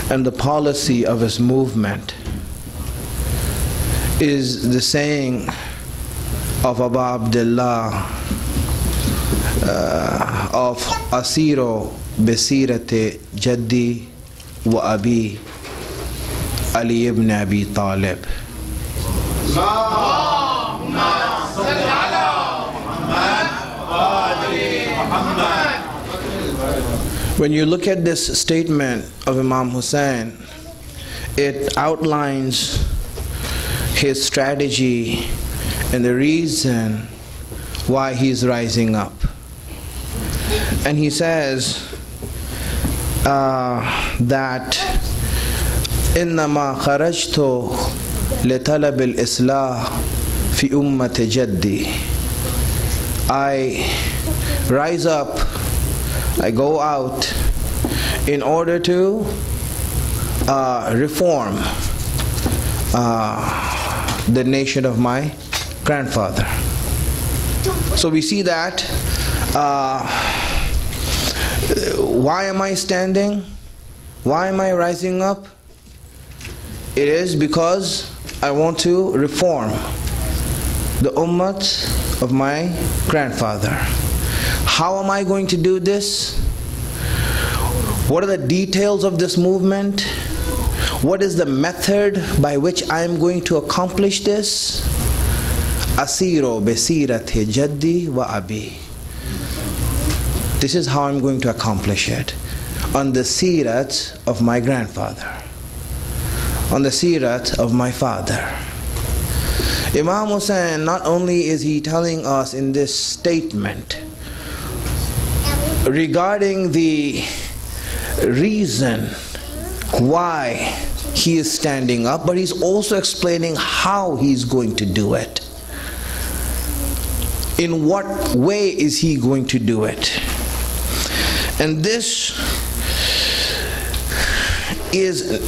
and the policy of his movement is the saying of Abu Abdullah of Asiro Besirate Jaddi wa Abi Ali ibn Abi Talib. When you look at this statement of Imam Hussein, it outlines his strategy and the reason why he's rising up. And he says that إنما خرجت لطلب الإصلاح في أمة جدي. I rise up, I go out in order to reform the nation of my grandfather. So we see that why am I standing? Why am I rising up? It is because I want to reform the ummah of my grandfather. How am I going to do this? What are the details of this movement? What is the method by which I am going to accomplish this? Asiro besirati jaddi wa abi. This is how I'm going to accomplish it. On the sirat of my grandfather. On the sirat of my father. Imam Hussein, not only is he telling us in this statement regarding the reason why he is standing up, but he's also explaining how he's going to do it. In what way is he going to do it? And this is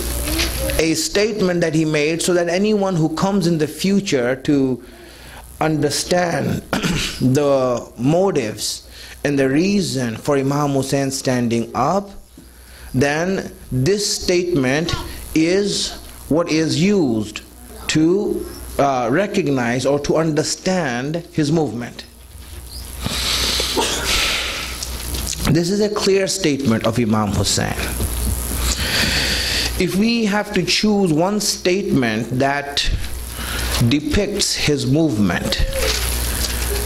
a statement that he made so that anyone who comes in the future to understand the motives and the reason for Imam Hussein standing up, then this statement is what is used to recognize or to understand his movement. This is a clear statement of Imam Hussein. If we have to choose one statement that depicts his movement,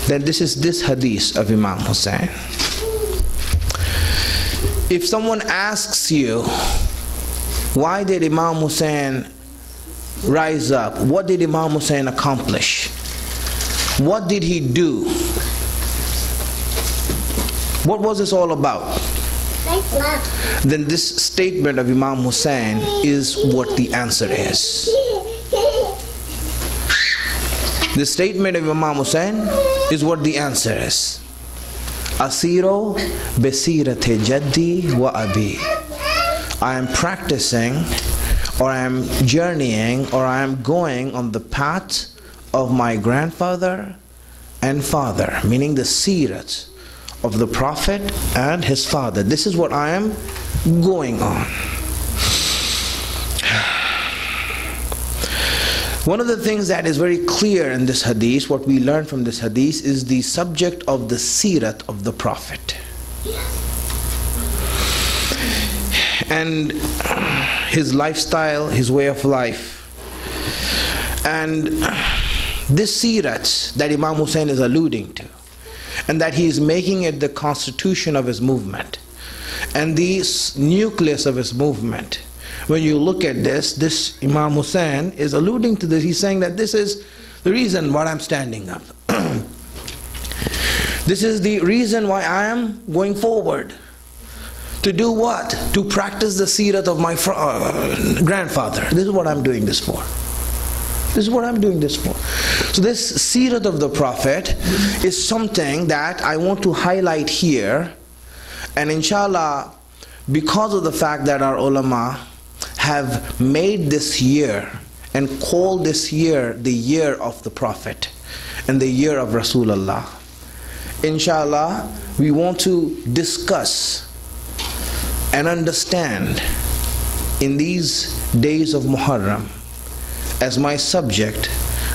then this is this hadith of Imam Hussein. If someone asks you, why did Imam Hussein rise up? What did Imam Hussein accomplish? What did he do? What was this all about? Then this statement of Imam Hussein is what the answer is. The statement of Imam Hussein is what the answer is. Asiro besirate jaddi wa abi. I am practicing, or I am journeying, or I am going on the path of my grandfather and father, meaning the sirat of the Prophet and his father. This is what I am going on. One of the things that is very clear in this hadith, what we learn from this hadith, is the subject of the sirat of the Prophet. And his lifestyle, his way of life. And this sirat that Imam Hussein is alluding to, and that he is making it the constitution of his movement and the nucleus of his movement. When you look at this Imam Hussein is alluding to this. He's saying that this is the reason why I'm standing up. This is the reason why I am going forward. To do what? To practice the sirat of my grandfather. This is what I'm doing this for. This is what I'm doing this for. So this sirat of the Prophet is something that I want to highlight here. And inshallah, because of the fact that our ulama have made this year and called this year the year of the Prophet and the year of Rasulullah, inshallah, we want to discuss and understand in these days of Muharram as my subject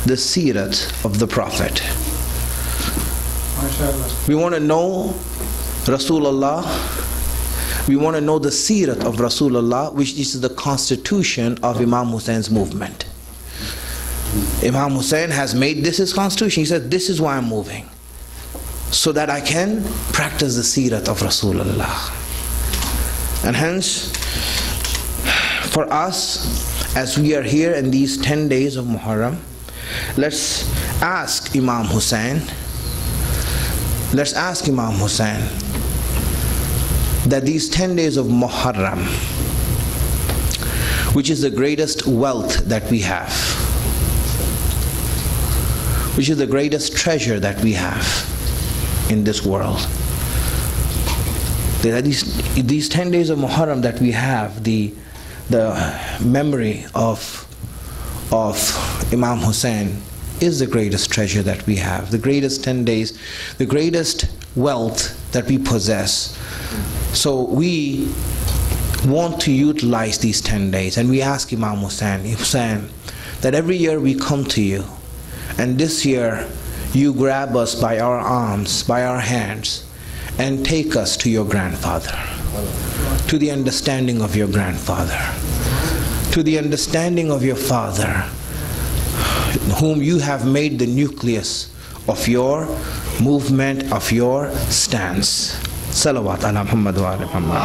the Seerat of the Prophet. We want to know Rasulullah. We want to know the Seerat of Rasulullah, which is the constitution of Imam Hussein's movement. Imam Hussein has made this his constitution. He said, this is why I'm moving, so that I can practice the Seerat of Rasulullah. And hence, for us, as we are here in these 10 days of Muharram, let's ask Imam Hussein, that these 10 days of Muharram, which is the greatest wealth that we have, which is the greatest treasure that we have in this world, these 10 days of Muharram that we have, the memory of Imam Hussein is the greatest treasure that we have, the greatest 10 days, the greatest wealth that we possess. So we want to utilize these 10 days, and we ask Imam Hussein, that every year we come to you, and this year you grab us by our arms, by our hands, and take us to your grandfather, to the understanding of your grandfather, to the understanding of your father, whom you have made the nucleus of your movement, of your stance. Salawat ala Muhammad wa ala Muhammad.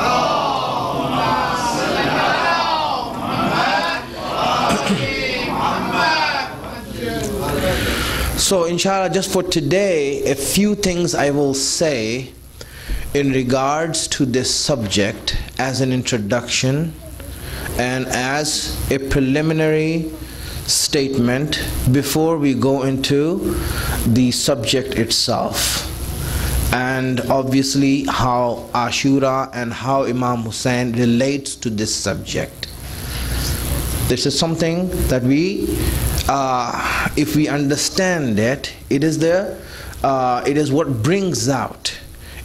So inshallah, just for today, a few things I will say in regards to this subject as an introduction and as a preliminary statement before we go into the subject itself, and obviously how Ashura and how Imam Hussein relates to this subject. This is something that we, if we understand it, it is what brings out,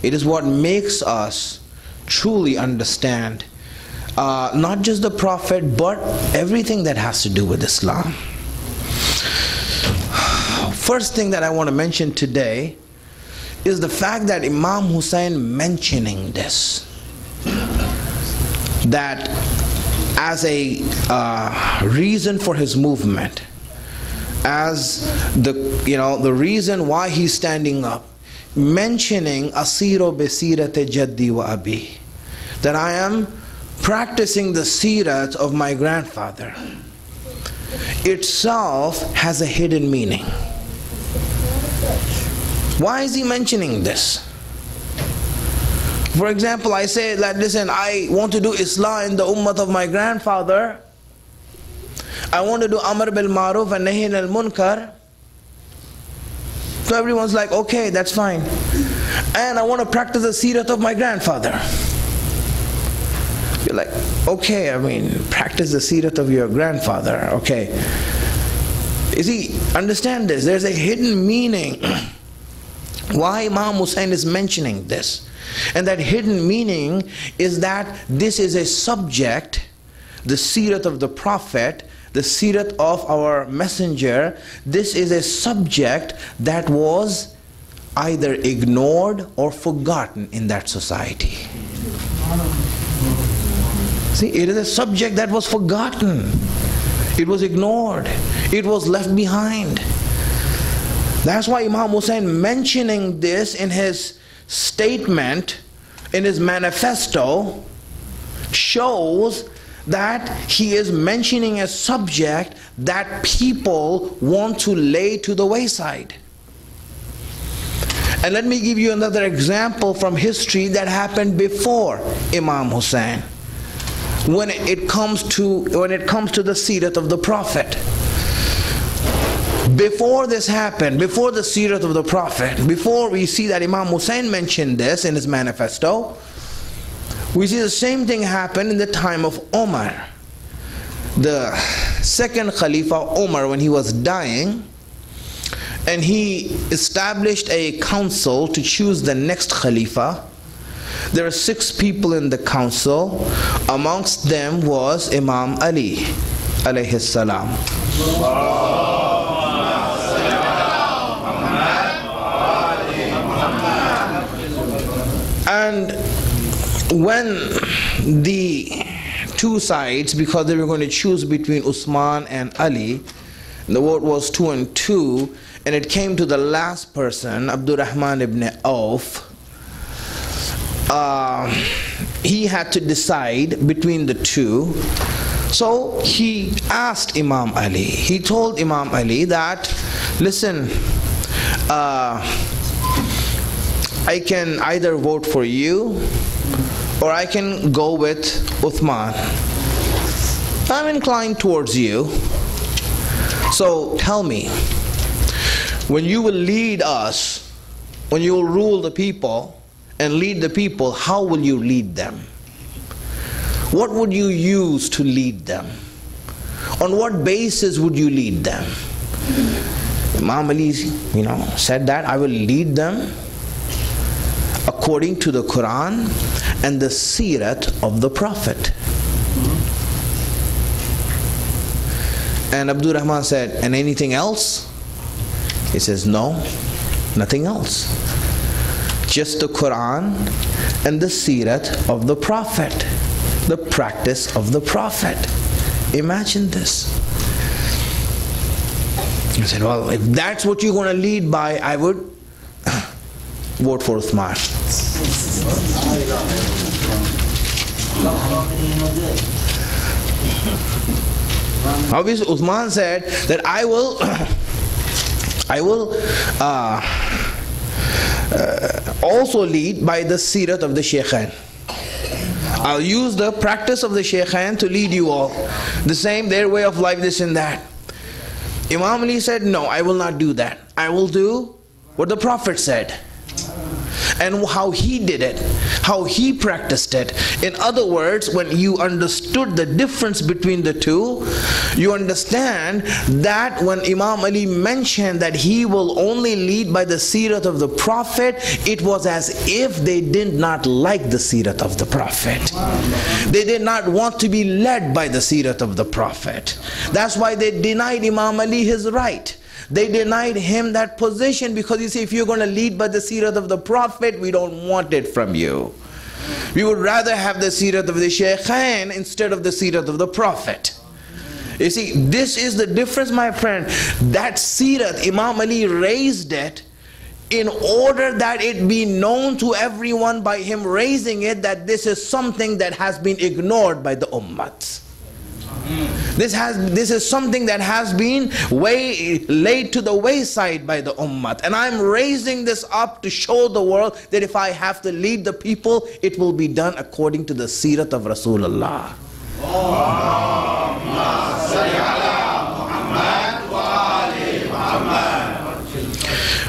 it is what makes us truly understand not just the Prophet, but everything that has to do with Islam. First thing that I want to mention today is the fact that Imam Hussein mentioning this, that as a reason for his movement, as the reason why he's standing up, mentioning Asiro besirate jaddi wa abi, that I am practicing the Seerat of my grandfather, itself has a hidden meaning. Why is he mentioning this? For example, I say that, listen, I want to do Islah in the ummah of my grandfather. I want to do Amr bil Maruf and Nahi al Munkar. So everyone's like, okay, that's fine. And I want to practice the Seerat of my grandfather. You're like, okay, I mean, practice the Seerat of your grandfather, okay. You see, understand this, there's a hidden meaning why Imam Hussein is mentioning this. And that hidden meaning is that this is a subject, the Seerat of the Prophet, the Seerat of our messenger, this is a subject that was either ignored or forgotten in that society. See, it is a subject that was forgotten. It was ignored. It was left behind. That's why Imam Hussein mentioning this in his statement, in his manifesto, shows that he is mentioning a subject that people want to lay to the wayside. And let me give you another example from history that happened before Imam Hussein. When it comes to the Seerat of the Prophet. Before this happened, before the Seerat of the Prophet, before we see that Imam Hussein mentioned this in his manifesto, we see the same thing happen in the time of Omar. The second Khalifa Omar, when he was dying, and he established a council to choose the next Khalifa, there are 6 people in the council. Amongst them was Imam Ali alayhi salam. And when the 2 sides, because they were going to choose between Usman and Ali, the vote was 2 and 2, and it came to the last person, Abdurrahman ibn Auf. He had to decide between the 2. So he asked Imam Ali, he told Imam Ali that, listen, I can either vote for you or I can go with Uthman. I'm inclined towards you. So tell me, when you will lead us, when you will rule the people and lead the people, how will you lead them? What would you use to lead them? On what basis would you lead them? Imam Ali, said that I will lead them according to the Quran and the Sirat of the Prophet. And Abdul Rahman said, and anything else? He says, no, nothing else. Just the Quran and the Sirat of the Prophet, the practice of the Prophet. Imagine this. He said, well, if that's what you're going to lead by, I would vote for Uthman. Obviously, Uthman said that I will also lead by the Sirat of the Shaykhain. I'll use the practice of the Shaykhain to lead you all. The same, their way of life, this and that. Imam Ali said, no, I will not do that. I will do what the Prophet said. And how he did it, how he practiced it. In other words, when you understood the difference between the 2, you understand that when Imam Ali mentioned that he will only lead by the Sirat of the Prophet, it was as if they did not like the Sirat of the Prophet. They did not want to be led by the Sirat of the Prophet. That's why they denied Imam Ali his right. They denied him that position, because you see, if you're going to lead by the Sirat of the Prophet, we don't want it from you. We would rather have the Sirat of the Shaykhain instead of the Sirat of the Prophet. You see, this is the difference, my friend. That Sirat, Imam Ali raised it in order that it be known to everyone by him raising it that this is something that has been ignored by the Ummah. This is something that has been laid to the wayside by the Ummah. And I'm raising this up to show the world that if I have to lead the people, it will be done according to the Sirat of Rasulullah.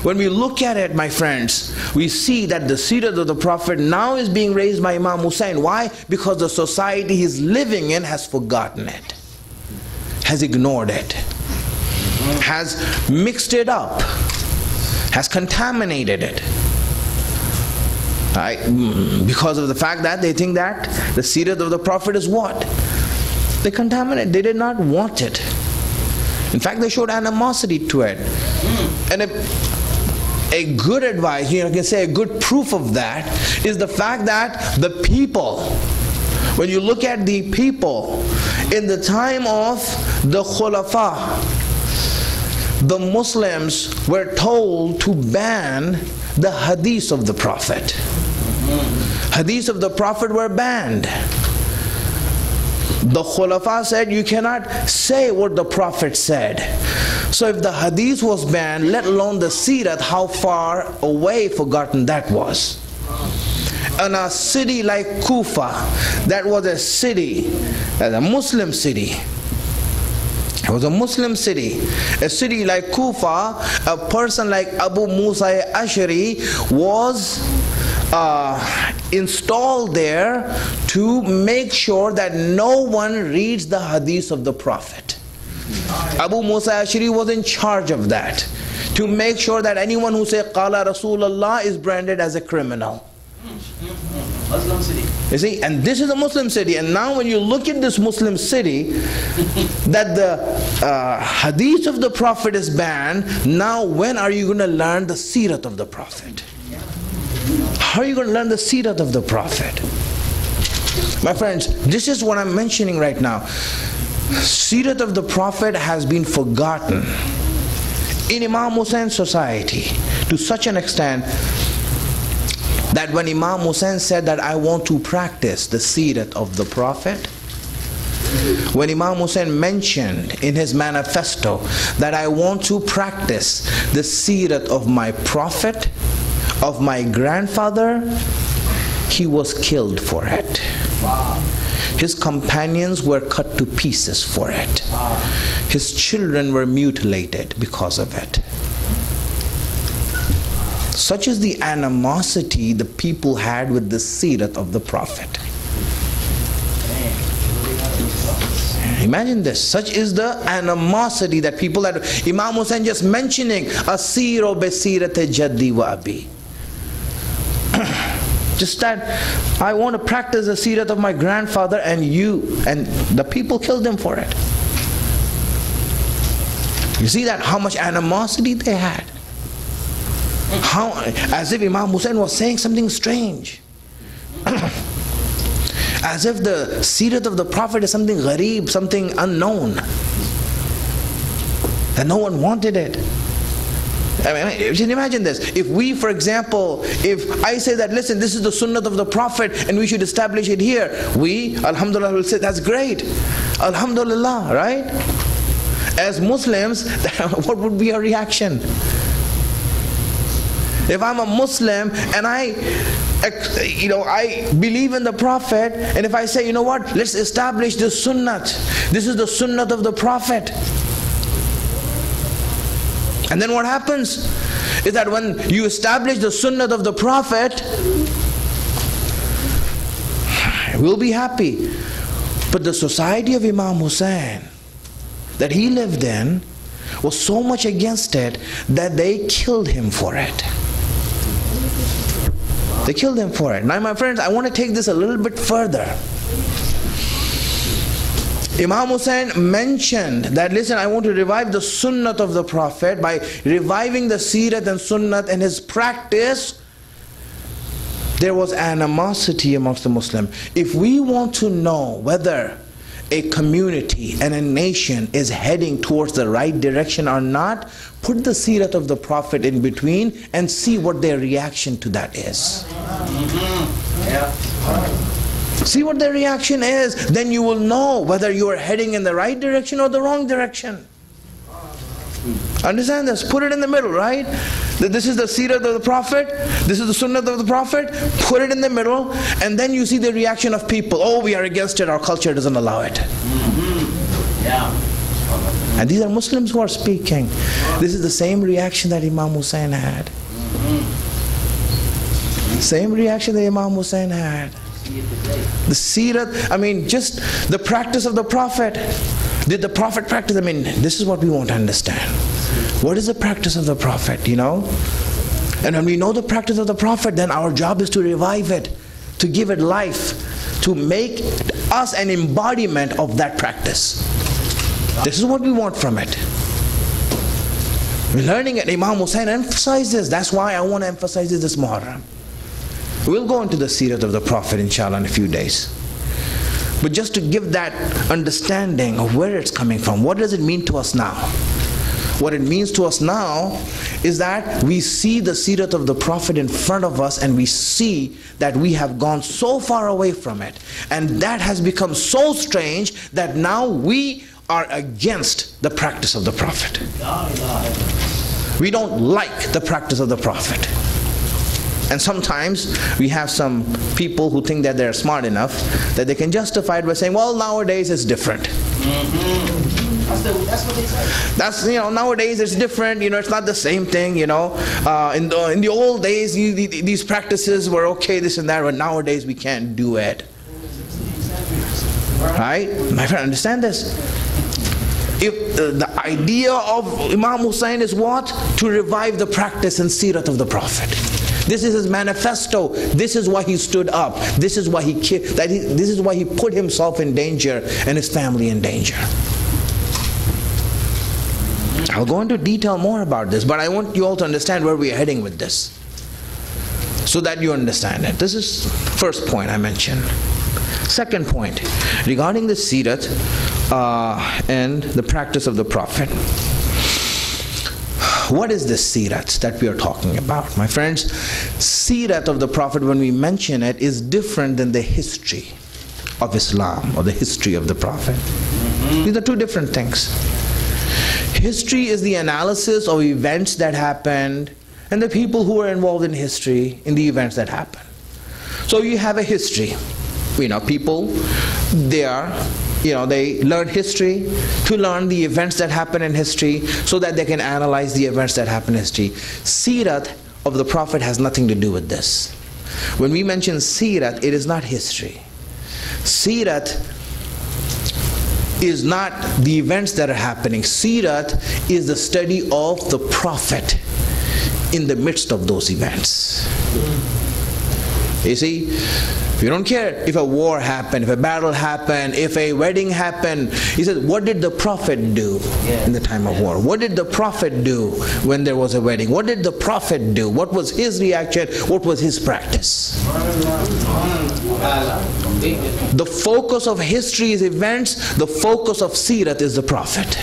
When we look at it, my friends, we see that the Sirat of the Prophet now is being raised by Imam Hussein. Why? Because the society he's living in has forgotten it, has ignored it, has mixed it up, has contaminated it. Right? Because of the fact that they think that the Sirat of the Prophet is what? They contaminate. They did not want it. In fact, they showed animosity to it. And a good advice, you can say a good proof of that, is the fact that the people, when you look at the people in the time of the Khulafa, the Muslims were told to ban the hadith of the Prophet. Hadith of the Prophet were banned. The Khulafa said you cannot say what the Prophet said. So if the hadith was banned, let alone the Sirat, how far away forgotten that was. In a city like Kufa, that was a city, a Muslim city. It was a Muslim city. A city like Kufa, a person like Abu Musa Ash'ari was installed there to make sure that no one reads the hadith of the Prophet. Abu Musa Ash'ari was in charge of that, to make sure that anyone who says Qala Rasulullah is branded as a criminal. Muslim city. You see, and this is a Muslim city. And now when you look at this Muslim city, that the hadith of the Prophet is banned, now when are you going to learn the seerat of the Prophet? How are you going to learn the seerat of the Prophet? My friends, this is what I'm mentioning right now. Seerat of the Prophet has been forgotten in Imam Hussein's society to such an extent that when Imam Hussein said that I want to practice the seerat of the Prophet, when Imam Hussein mentioned in his manifesto that I want to practice the seerat of my Prophet, of my grandfather, he was killed for it. His companions were cut to pieces for it. His children were mutilated because of it. Such is the animosity the people had with the seerat of the Prophet. Imagine this. Such is the animosity that people had. Imam Hussein just mentioning Asiro besirat jaddi wa abi. Just that I want to practice the seerat of my grandfather, and the people killed him for it. You see that how much animosity they had. How, as if Imam Hussein was saying something strange. As if the seerat of the Prophet is something ghareeb, something unknown. That no one wanted it. I mean, you can imagine this. If we, for example, if I say that, listen, this is the sunnah of the Prophet and we should establish it here, we, alhamdulillah, will say, that's great. Alhamdulillah, right? As Muslims, what would be our reaction? If I'm a Muslim and I believe in the Prophet, and if I say, you know what, let's establish this sunnah. This is the sunnah of the Prophet. And then what happens is that when you establish the sunnah of the Prophet, we'll be happy. But the society of Imam Hussein that he lived in was so much against it that they killed him for it. They killed him for it. Now, my friends, I want to take this a little bit further. Imam Hussein mentioned that, listen, I want to revive the sunnah of the Prophet. By reviving the seerat and sunnah and his practice, there was animosity amongst the Muslims. If we want to know whether a community and a nation is heading towards the right direction or not, put the seerat of the Prophet in between and see what their reaction to that is. See what their reaction is, then you will know whether you are heading in the right direction or the wrong direction. Understand this? Put it in the middle, right? This is the seerat of the Prophet, this is the sunnah of the Prophet, put it in the middle, and then you see the reaction of people. Oh, we are against it, our culture doesn't allow it. And these are Muslims who are speaking. This is the same reaction that Imam Hussein had. Same reaction that Imam Hussein had. The seerat, I mean, just the practice of the Prophet. Did the Prophet practice? I mean, this is what we want to understand. What is the practice of the Prophet, you know? And when we know the practice of the Prophet, then our job is to revive it, to give it life, to make us an embodiment of that practice. This is what we want from it. We're learning it. Imam Hussein emphasizes. That's why I want to emphasize this Muharram. We'll go into the seerat of the Prophet inshallah in a few days. But just to give that understanding of where it's coming from, what does it mean to us now? What it means to us now is that we see the seerat of the Prophet in front of us, and we see that we have gone so far away from it. And that has become so strange that now we are against the practice of the Prophet. We don't like the practice of the Prophet. And sometimes we have some people who think that they're smart enough that they can justify it by saying, well, nowadays it's different. That's what they say. That's, you know, nowadays it's different, you know, it's not the same thing, you know. In the old days, these practices were okay, this and that, but nowadays we can't do it. Right? My friend, understand this. If the idea of Imam Hussein is what? To revive the practice and seerat of the Prophet. This is his manifesto. This is why he stood up. This is why this is why he put himself in danger and his family in danger. I'll go into detail more about this, but I want you all to understand where we are heading with this, so that you understand it. This is first point I mentioned. Second point, regarding the Sirat and the practice of the Prophet. What is this Sirat that we are talking about? My friends, Sirat of the Prophet, when we mention it, is different than the history of Islam or the history of the Prophet. These are two different things. History is the analysis of events that happened and the people who are involved in history in the events that happen. So you have a history. People, they learn history to learn the events that happen in history so that they can analyze the events that happen in history. Sirat of the Prophet has nothing to do with this. When we mention Sirat, it is not history. Sirat is not the events that are happening. Sirat is the study of the Prophet in the midst of those events. You see, we don't care if a war happened, if a battle happened, if a wedding happened. He says, what did the Prophet do in the time of war? What did the Prophet do when there was a wedding? What did the Prophet do? What was his reaction? What was his practice? The focus of history is events. The focus of Sirat is the Prophet.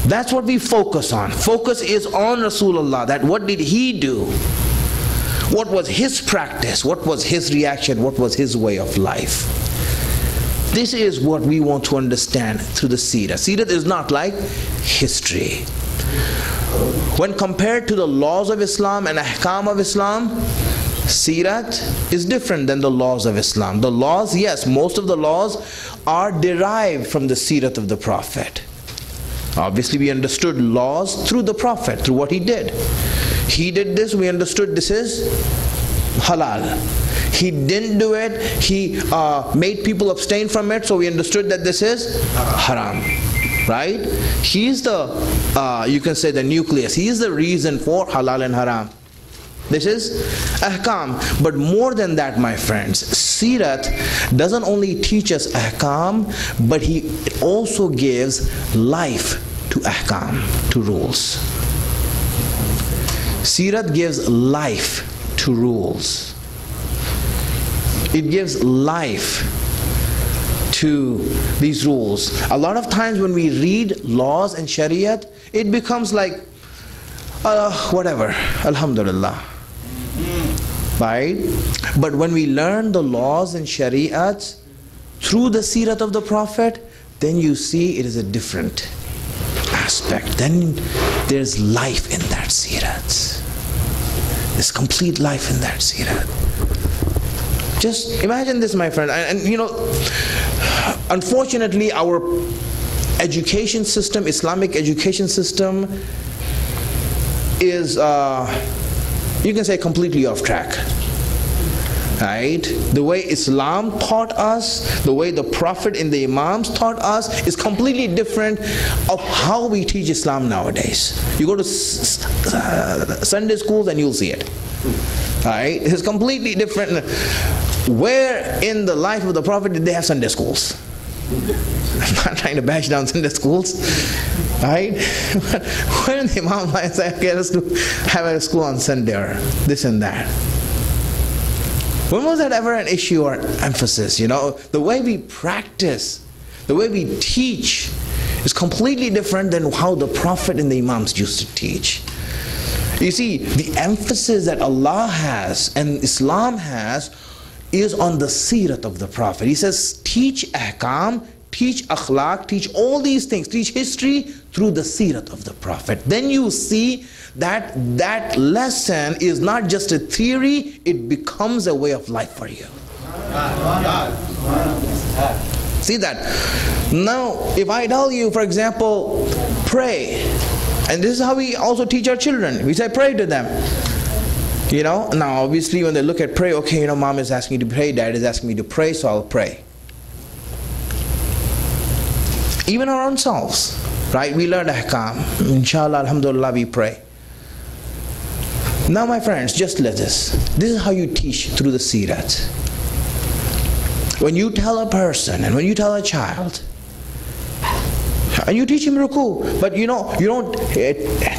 That's what we focus on. Focus is on Rasulullah, that what did he do? What was his practice? What was his reaction? What was his way of life? This is what we want to understand through the Seerah. Seerah is not like history. When compared to the laws of Islam and ahkam of Islam, Seerah is different than the laws of Islam. The laws, yes, most of the laws are derived from the Seerah of the Prophet. Obviously we understood laws through the Prophet, through what he did. He did this, we understood this is halal. He didn't do it, he made people abstain from it, so we understood that this is haram. Right? He is the, you can say the nucleus, he is the reason for halal and haram. This is ahkam. But more than that, my friends, Seerah doesn't only teach us ahkam, but it also gives life to ahkam, to rules. Seerah gives life to rules. It gives life to these rules. A lot of times when we read laws and Shariat, it becomes like, whatever, Alhamdulillah. Right? But when we learn the laws and Shariat through the Seerah of the Prophet, then you see it is a different aspect. Then there's life in that Seerah. There's complete life in that Seerah. Just imagine this, my friend. And you know, unfortunately, our education system, Islamic education system, is, you can say, completely off track. Right? The way Islam taught us, the way the Prophet and the Imams taught us is completely different of how we teach Islam nowadays. You go to Sunday schools and you'll see it. Right? It's completely different. Where in the life of the Prophet did they have Sunday schools? I'm not trying to bash down Sunday schools. Right? Where in the Imam say, okay, let's have a school on Sunday or this and that. When was that ever an issue or emphasis? You know, the way we practice, the way we teach is completely different than how the Prophet and the Imams used to teach. You see, the emphasis that Allah has and Islam has is on the Seerah of the Prophet. He says, teach ahkam, teach akhlaq, teach all these things, teach history through the Seerah of the Prophet. Then you see that that lesson is not just a theory, it becomes a way of life for you. See that? Now, if I tell you, for example, pray, and this is how we also teach our children. We say pray to them. You know, now obviously when they look at pray, okay, you know, mom is asking me to pray, dad is asking me to pray, so I'll pray. Even our own selves, right? We learn ahkam. Inshallah, alhamdulillah, we pray. Now my friends, just let this. This is how you teach through the Sirat. When you tell a person and when you tell a child, and you teach him ruku, but you don't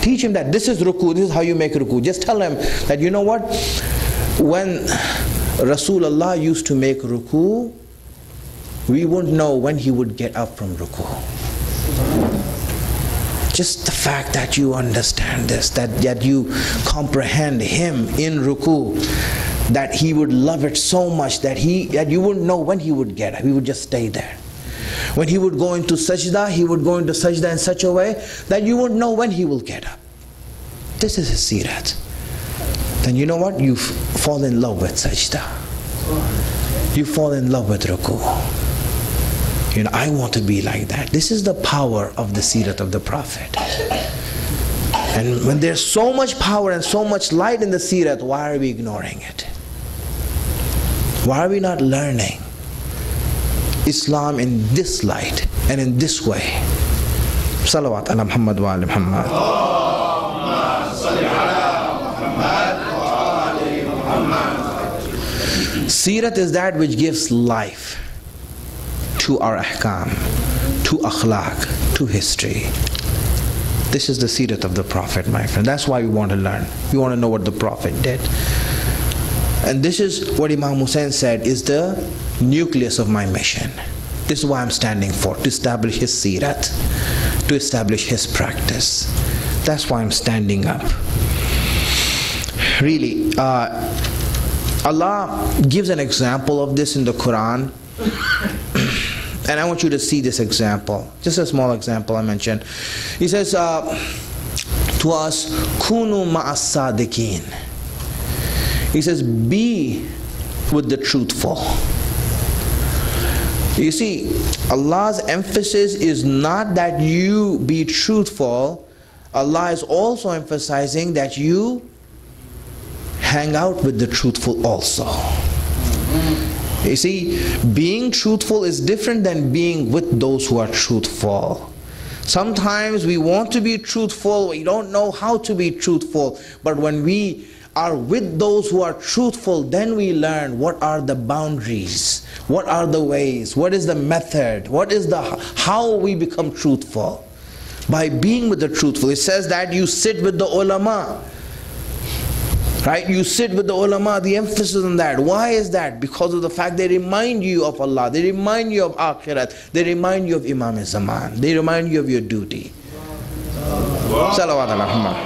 teach him that this is ruku, this is how you make ruku. Just tell him that, you know what, when Rasulullah used to make ruku, we wouldn't know when he would get up from ruku. Just the fact that you understand this, that you comprehend him in ruku, that he would love it so much that you wouldn't know when he would get up, he would just stay there. When he would go into sajda, he would go into sajda in such a way that you wouldn't know when he will get up. This is his sirat. Then you know what? You fall in love with sajda. You fall in love with ruku. I want to be like that. This is the power of the sirat of the Prophet. And when there's so much power and so much light in the sirat, why are we ignoring it? Why are we not learning Islam in this light and in this way? Salawat ala Muhammad wa ala Muhammad. Sirat is that which gives life to our ahkam, to akhlaq, to history. This is the sirat of the Prophet, my friend. That's why we want to learn. We want to know what the Prophet did. And this is what Imam Hussein said is the nucleus of my mission. This is why I'm standing for, to establish his sirat, to establish his practice. That's why I'm standing up. Really, Allah gives an example of this in the Quran. And I want you to see this example. Just a small example I mentioned. He says to us, Kunu ma'as sadiqeen. He says, be with the truthful. You see, Allah's emphasis is not that you be truthful. Allah is also emphasizing that you hang out with the truthful also. You see, being truthful is different than being with those who are truthful. Sometimes we want to be truthful, we don't know how to be truthful, but when we are with those who are truthful, then we learn what are the boundaries, what are the ways, what is the method, how we become truthful. By being with the truthful. It says that you sit with the ulama. Right? You sit with the ulama, the emphasis on that. Why is that? Because of the fact they remind you of Allah, they remind you of Akhirat, they remind you of Imam Zaman, they remind you of your duty. Salawat ala Muhammad.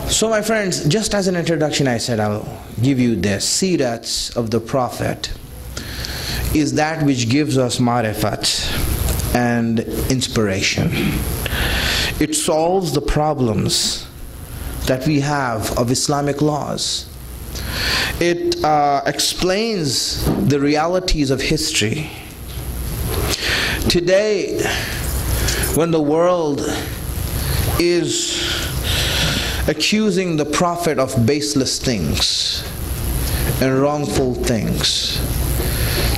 So my friends, just as an introduction I said I'll give you this. Sirats of the Prophet is that which gives us marifat and inspiration. It solves the problems that we have of Islamic laws. It explains the realities of history. Today, when the world is accusing the Prophet of baseless things and wrongful things,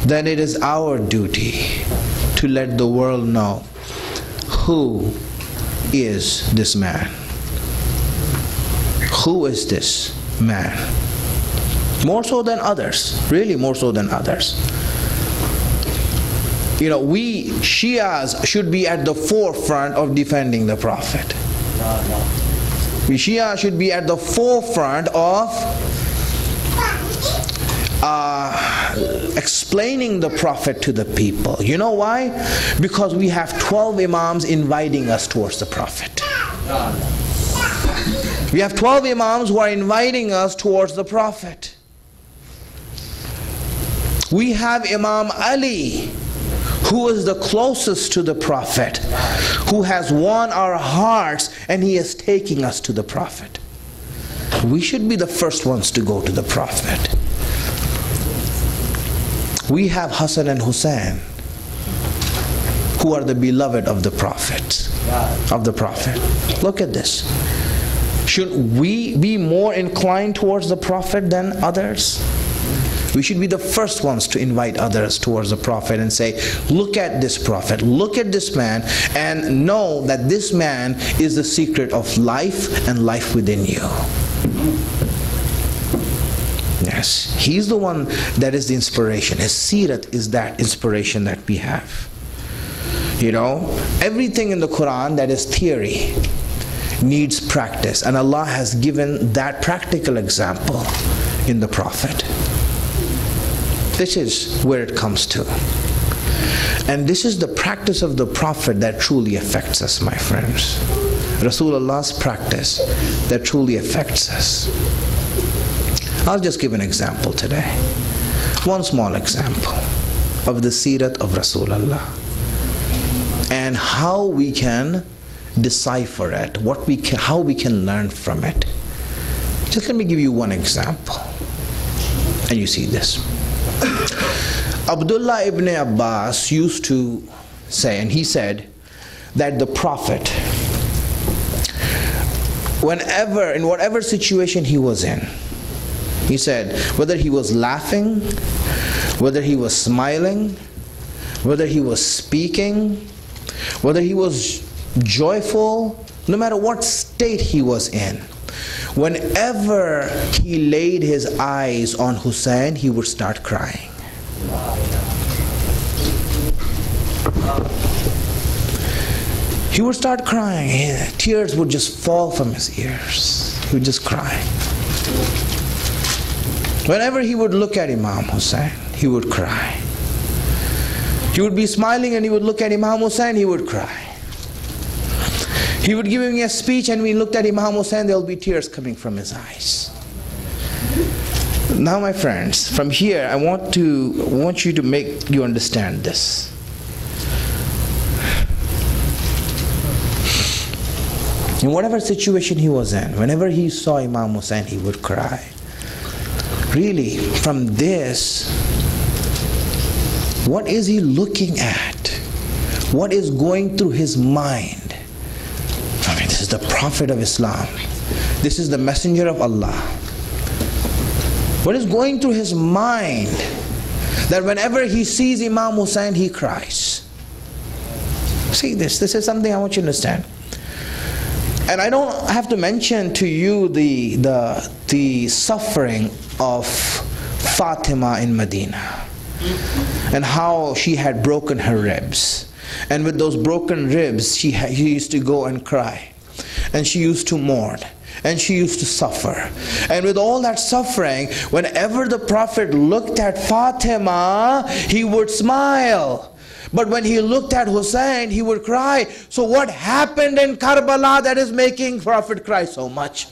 then it is our duty to let the world know who is this man. Who is this man? More so than others, really more so than others. We Shias should be at the forefront of defending the Prophet. We Shia should be at the forefront of explaining the Prophet to the people. You know why? Because we have 12 Imams inviting us towards the Prophet. We have 12 Imams who are inviting us towards the Prophet. We have Imam Ali, who is the closest to the Prophet, who has won our hearts, and he is taking us to the Prophet. We should be the first ones to go to the Prophet. We have Hassan and Hussein, who are the beloved of the Prophet. Look at this. Should we be more inclined towards the Prophet than others? We should be the first ones to invite others towards the Prophet and say, look at this Prophet, look at this man, and know that this man is the secret of life and life within you. Yes, he's the one that is the inspiration. His sirat is that inspiration that we have. You know, everything in the Quran that is theory needs practice, and Allah has given that practical example in the Prophet. This is where it comes to. And this is the practice of the Prophet that truly affects us, my friends. Rasulullah's practice that truly affects us. I'll just give an example today. One small example of the sirat of Rasulullah and how we can decipher it, how we can learn from it. Just let me give you one example. And you see this. Abdullah ibn Abbas used to say, and he said, that the Prophet, whenever, in whatever situation he was in, he said, whether he was laughing, whether he was smiling, whether he was speaking, whether he was joyful, no matter what state he was in, whenever he laid his eyes on Hussein, he would start crying. He would start crying. Tears would just fall from his ears. He would just cry. Whenever he would look at Imam Hussein, he would cry. He would be smiling and he would look at Imam Hussein, he would cry. He would give me a speech and we looked at Imam Hussein, there will be tears coming from his eyes. Now my friends, from here I want you to make you understand this. In whatever situation he was in, whenever he saw Imam Hussein, he would cry. Really, from this, what is he looking at? What is going through his mind? I mean, this is the Prophet of Islam. This is the Messenger of Allah. What is going through his mind that whenever he sees Imam Hussein, he cries? See this is something I want you to understand. And I don't have to mention to you the suffering of Fatima in Medina and how she had broken her ribs, and with those broken ribs she used to go and cry, and she used to mourn, and she used to suffer. And with all that suffering, whenever the Prophet looked at Fatima, he would smile. But when he looked at Hussein, he would cry. So what happened in Karbala that is making Prophet cry so much?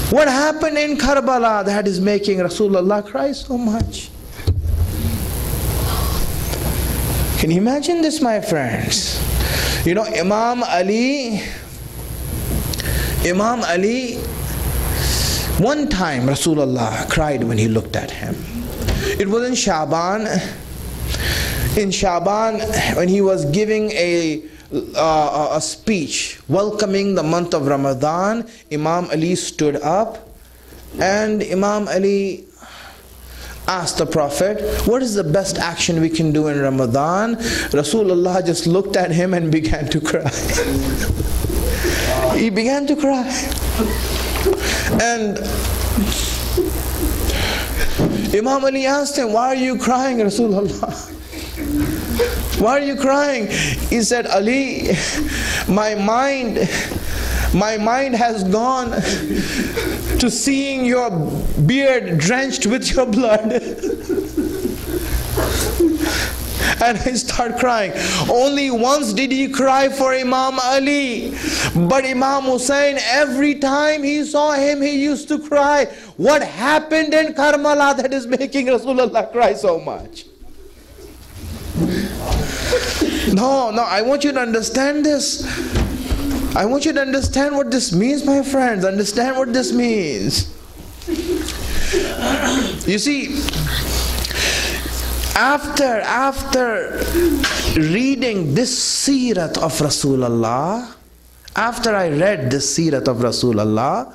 What happened in Karbala that is making Rasulullah cry so much? Can you imagine this, my friends? You know, Imam Ali, one time Rasulullah cried when he looked at him. It was in Shaban. In Shaban, when he was giving a speech welcoming the month of Ramadan, Imam Ali stood up and Imam Ali asked the Prophet, what is the best action we can do in Ramadan? Rasulullah just looked at him and began to cry. He began to cry. And Imam Ali asked him, why are you crying, Rasulullah? Why are you crying? He said, Ali, my mind has gone to seeing your beard drenched with your blood. And I start crying. Only once did he cry for Imam Ali, but Imam Hussein, every time he saw him, he used to cry. What happened in Karbala that is making Rasulullah cry so much? No, I want you to understand this. I want you to understand what this means, my friends. Understand what this means. You see, after reading this sirat of Rasulullah, after I read this sirat of Rasulullah,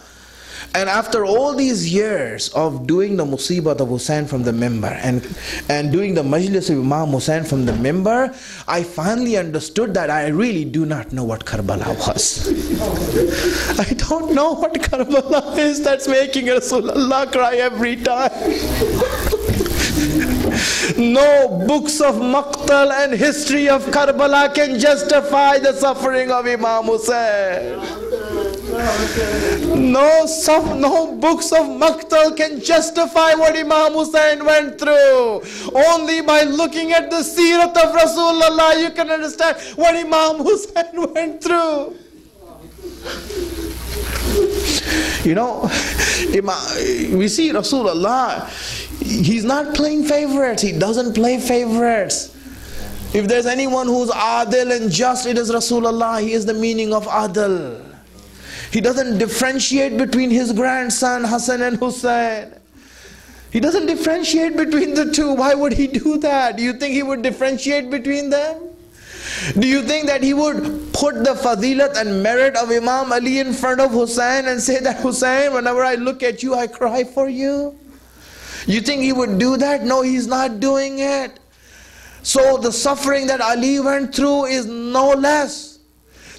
And after all these years of doing the musibat of Hussein from the mimbar and doing the majlis of Imam Hussein from the mimbar, I finally understood that I really do not know what Karbala was. I don't know what Karbala is that's making Rasulullah cry every time. No books of Maqtal and history of Karbala can justify the suffering of Imam Hussein. No books of Maqtal can justify what Imam Hussein went through. Only by looking at the seerat of Rasulullah you can understand what Imam Hussein went through. You know, we see Rasulullah, he's not playing favorites. He doesn't play favorites. If there's anyone who's adil and just, it is Rasulullah. He is the meaning of adil. He doesn't differentiate between his grandson Hassan and Hussein. He doesn't differentiate between the two. Why would he do that? Do you think he would differentiate between them? Do you think that he would put the fadilat and merit of Imam Ali in front of Hussein and say that, Hussein, whenever I look at you, I cry for you? You think he would do that? No, he's not doing it. So the suffering that Ali went through is no less.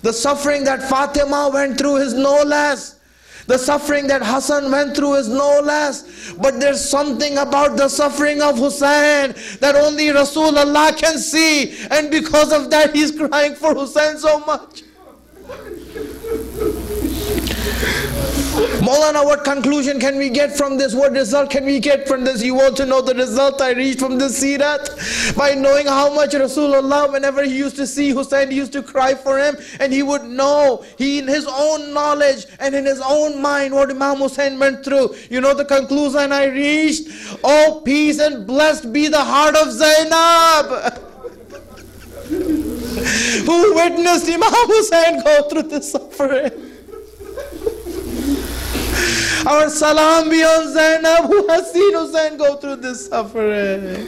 The suffering that Fatima went through is no less. The suffering that Hassan went through is no less. But there's something about the suffering of Hussein that only Rasulullah can see. And because of that, he's crying for Hussein so much. Maulana, what conclusion can we get from this? What result can we get from this? You want to know the result I reached from this seerat? By knowing how much Rasulullah, whenever he used to see Hussein, he used to cry for him, and he would know, he in his own knowledge and in his own mind, what Imam Hussein went through. You know the conclusion I reached? Oh, peace and blessed be the heart of Zainab, who witnessed Imam Hussein go through the suffering. Our salam be on Zainab, who has seen Hussein go through this suffering.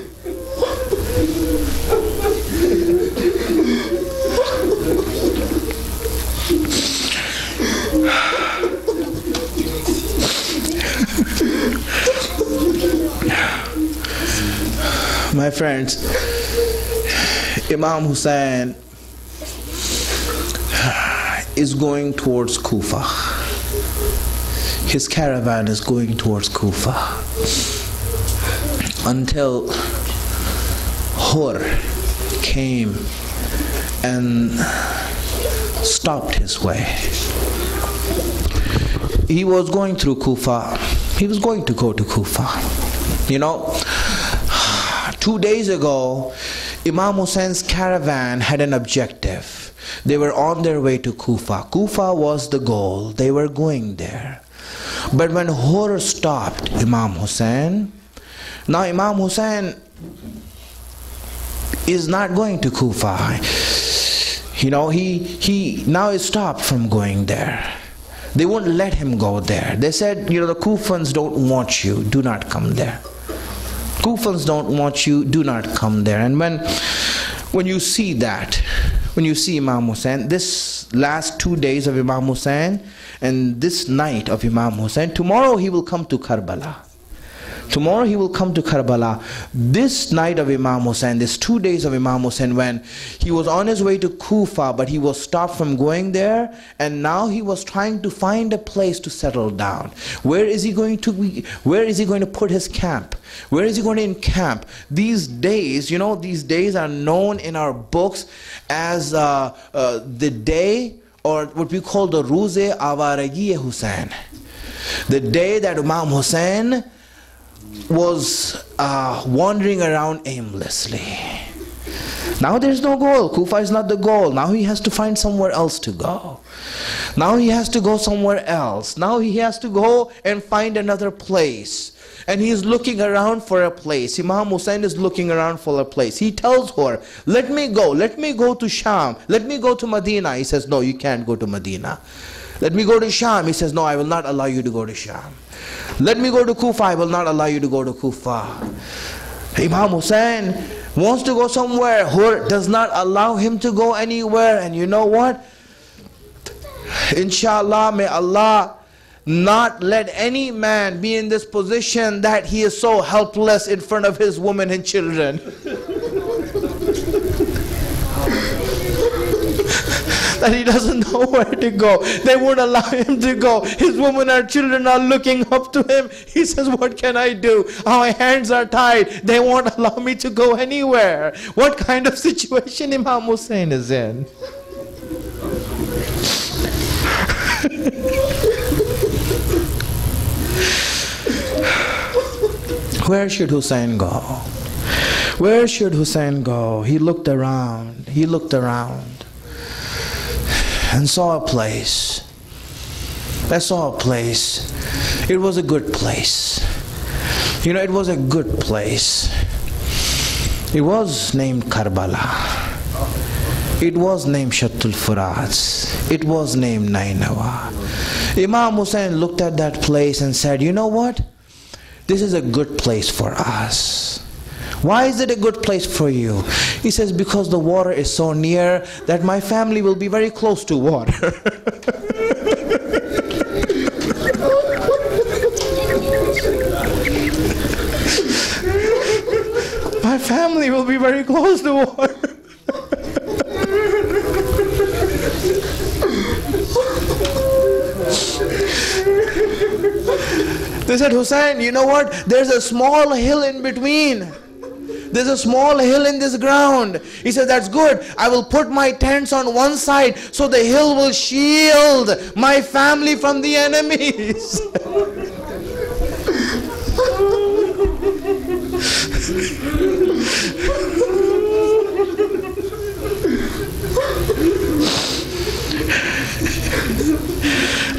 My friends, Imam Hussein is going towards Kufa. His caravan is going towards Kufa until Hur came and stopped his way. He was going through Kufa. He was going to go to Kufa. You know, 2 days ago, Imam Hussein's caravan had an objective. They were on their way to Kufa. Kufa was the goal. They were going there. But when Hur stopped Imam Hussein, now Imam Hussein is not going to Kufa. You know, he now is stopped from going there. They wouldn't let him go there. They said, you know, the Kufans don't want you, do not come there. Kufans don't want you, do not come there. And when you see that, when you see Imam Hussein, this last 2 days of Imam Hussein and this night of Imam Hussein, tomorrow he will come to Karbala. Tomorrow he will come to Karbala. This night of Imam Hussein, this 2 days of Imam Hussein, when he was on his way to Kufa, but he was stopped from going there, and now he was trying to find a place to settle down. Where is he going to be? Where is he going to put his camp? Where is he going to encamp? These days, you know, these days are known in our books as the day, or what we call the Ruze Awaragi Hussein. The day that Imam Hussein was wandering around aimlessly. Now there's no goal. Kufa is not the goal. Now he has to find somewhere else to go. Now he has to go somewhere else. Now he has to go and find another place. And he is looking around for a place. Imam Hussein is looking around for a place. He tells her, let me go to Sham, let me go to Medina. He says, no, you can't go to Medina. Let me go to Sham. He says, no, I will not allow you to go to Sham. Let me go to Kufa. I will not allow you to go to Kufa. Imam Hussein wants to go somewhere. Hur does not allow him to go anywhere. And you know what? Inshallah, may Allah not let any man be in this position that he is so helpless in front of his women and children. That he doesn't know where to go. They won't allow him to go. His women and children are looking up to him. He says, what can I do? My hands are tied. They won't allow me to go anywhere. What kind of situation Imam Hussein is in? Where should Hussein go? Where should Hussein go? He looked around. He looked around and saw a place. I saw a place. It was a good place. You know, it was a good place. It was named Karbala. It was named Shattul Furat. It was named Nainawa. Imam Hussein looked at that place and said, you know what? This is a good place for us. Why is it a good place for you? He says, because the water is so near that my family will be very close to water. My family will be very close to water. They said, Hussein, you know what? There's a small hill in between. There's a small hill in this ground. He said, that's good. I will put my tents on one side so the hill will shield my family from the enemies.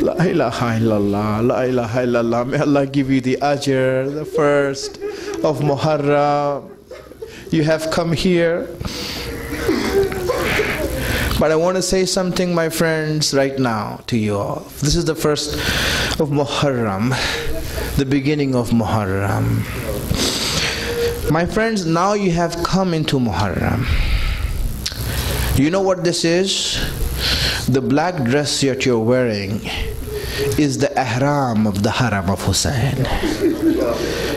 La ilaha illallah, la ilaha illallah. May Allah give you the ajr, the first of Muharram. You have come here. But I want to say something, my friends, right now to you all. This is the first of Muharram, the beginning of Muharram. My friends, now you have come into Muharram. You know what this is? The black dress that you're wearing is the ihram of the haram of Hussein.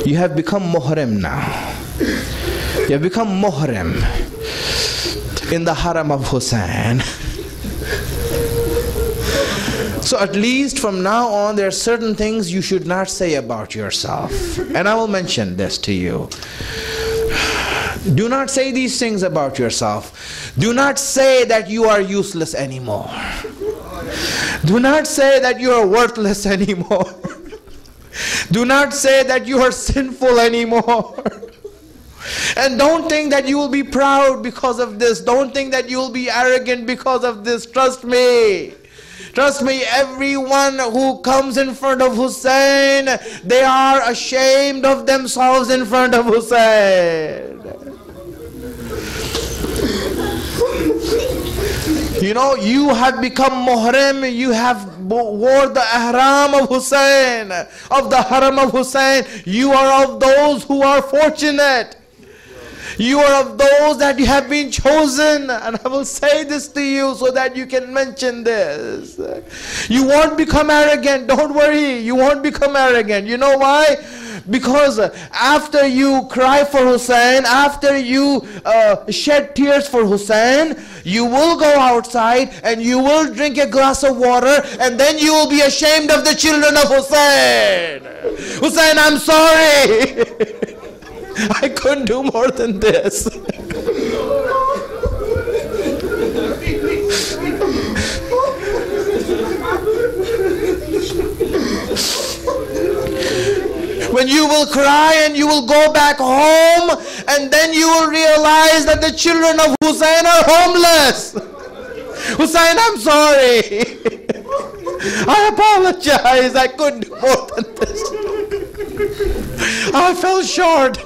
You have become muhrim now. You have become muhrim in the haram of Hussein. So at least from now on, there are certain things you should not say about yourself. And I will mention this to you. Do not say these things about yourself. Do not say that you are useless anymore. Do not say that you are worthless anymore. Do not say that you are sinful anymore. And don't think that you will be proud because of this. Don't think that you will be arrogant because of this. Trust me. Trust me, everyone who comes in front of Hussein, they are ashamed of themselves in front of Hussein. You know, you have become muhrim, you have wore the ihram of Hussein, of the haram of Hussein. You are of those who are fortunate. You are of those that you have been chosen. And I will say this to you so that you can mention this. You won't become arrogant. Don't worry. You won't become arrogant. You know why? Because after you cry for Hussein, after you shed tears for Hussein, you will go outside and you will drink a glass of water, and then you will be ashamed of the children of Hussein. Hussein, I'm sorry. I couldn't do more than this. When you will cry and you will go back home, and then you will realize that the children of Hussein are homeless. Hussein, I'm sorry. I apologize. I couldn't do more than this. I fell short.